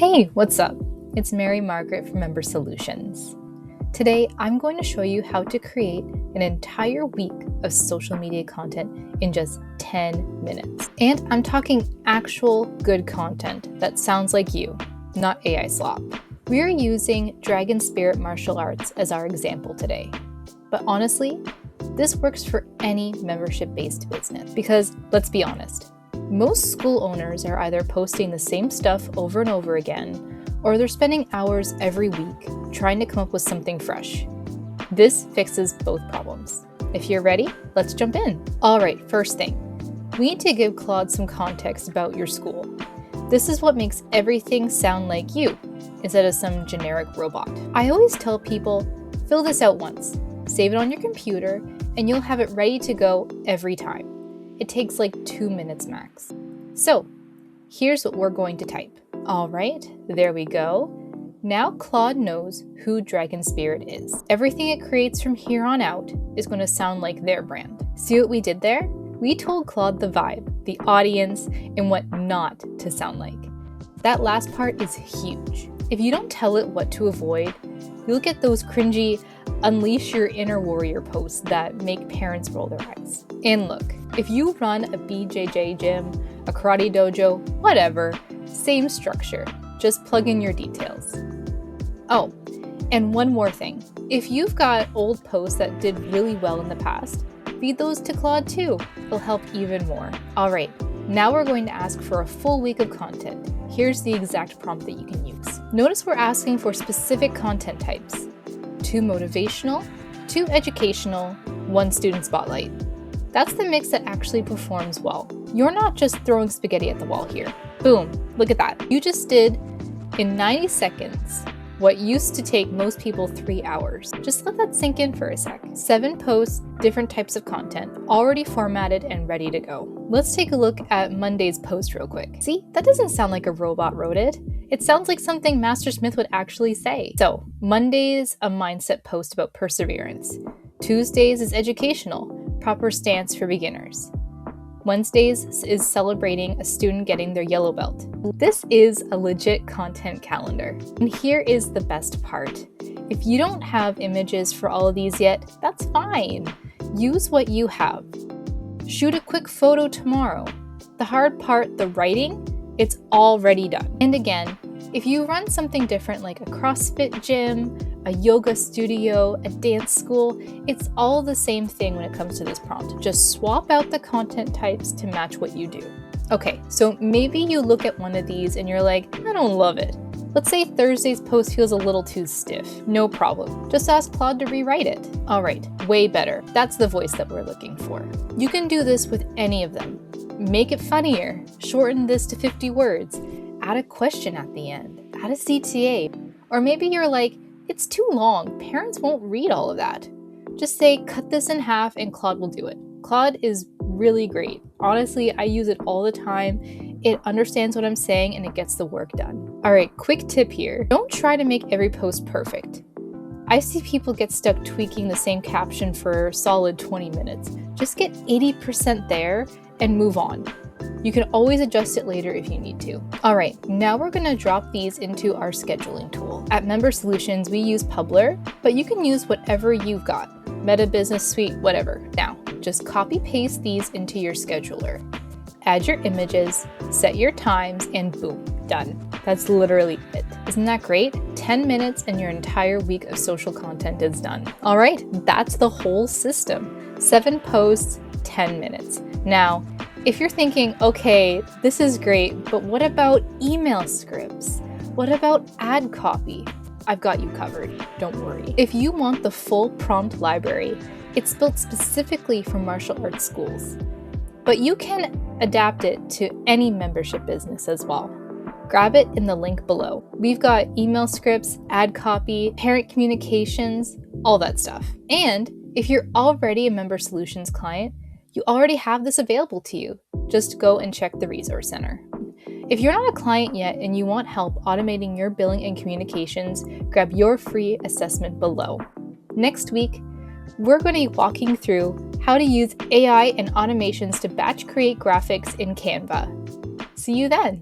Hey, what's up? It's Mary Margaret from Member Solutions. Today, I'm going to show you how to create an entire week of social media content in just 10 minutes. And I'm talking actual good content that sounds like you, not AI slop. We're using Dragon Spirit Martial Arts as our example today. But honestly, this works for any membership-based business because, let's be honest, most school owners are either posting the same stuff over and over again, or they're spending hours every week trying to come up with something fresh. This fixes both problems. If you're ready, let's jump in. All right, first thing, we need to give Claude some context about your school. This is what makes everything sound like you, instead of some generic robot. I always tell people, fill this out once, save it on your computer, and you'll have it ready to go every time. It takes like 2 minutes max. So here's what we're going to type. All right, there we go. Now Claude knows who Dragon Spirit is. Everything it creates from here on out is going to sound like their brand. See what we did there? We told Claude the vibe, the audience, and what not to sound like. That last part is huge. If you don't tell it what to avoid, you'll get those cringy unleash your inner warrior posts that make parents roll their eyes. And look, if you run a BJJ gym, a karate dojo, whatever, same structure, just plug in your details. Oh, and one more thing. If you've got old posts that did really well in the past, feed those to Claude too. It'll help even more. All right, now we're going to ask for a full week of content. Here's the exact prompt that you can use. Notice we're asking for specific content types. 2 motivational, 2 educational, 1 student spotlight. That's the mix that actually performs well. You're not just throwing spaghetti at the wall here. Boom, look at that. You just did, in 90 seconds, what used to take most people 3 hours. Just let that sink in for a sec. 7 posts, different types of content, already formatted and ready to go. Let's take a look at Monday's post real quick. See, that doesn't sound like a robot wrote it. It sounds like something Master Smith would actually say. So, Monday's a mindset post about perseverance. Tuesday's is educational, proper stance for beginners. Wednesdays is celebrating a student getting their yellow belt. This is a legit content calendar. And here is the best part. If you don't have images for all of these yet, that's fine. Use what you have. Shoot a quick photo tomorrow. The hard part, the writing, it's already done. And again, if you run something different like a CrossFit gym, a yoga studio, a dance school, it's all the same thing when it comes to this prompt. Just swap out the content types to match what you do. Okay, so maybe you look at one of these and you're like, I don't love it. Let's say Thursday's post feels a little too stiff. No problem. Just ask Claude to rewrite it. All right, way better. That's the voice that we're looking for. You can do this with any of them. Make it funnier. Shorten this to 50 words. Add a question at the end. Add a CTA. Or maybe you're like, it's too long. Parents won't read all of that. Just say, cut this in half and Claude will do it. Claude is really great. Honestly, I use it all the time. It understands what I'm saying and it gets the work done. All right, quick tip here. Don't try to make every post perfect. I see people get stuck tweaking the same caption for a solid 20 minutes. Just get 80% there and move on. You can always adjust it later if you need to. All right, now we're gonna drop these into our scheduling tool. At Member Solutions, we use Publer, but you can use whatever you've got. Meta Business Suite, whatever. Now, just copy paste these into your scheduler. Add your images, set your times, and boom, done. That's literally it. Isn't that great? 10 minutes and your entire week of social content is done. All right, that's the whole system. 7 posts, 10 minutes. Now, if you're thinking, okay, this is great, but what about email scripts? What about ad copy? I've got you covered, don't worry. If you want the full prompt library, it's built specifically for martial arts schools. But you can adapt it to any membership business as well. Grab it in the link below. We've got email scripts, ad copy, parent communications, all that stuff. And if you're already a Member Solutions client, you already have this available to you. Just go and check the Resource Center. If you're not a client yet and you want help automating your billing and communications, grab your free assessment below. Next week, we're going to be walking through how to use AI and automations to batch create graphics in Canva. See you then!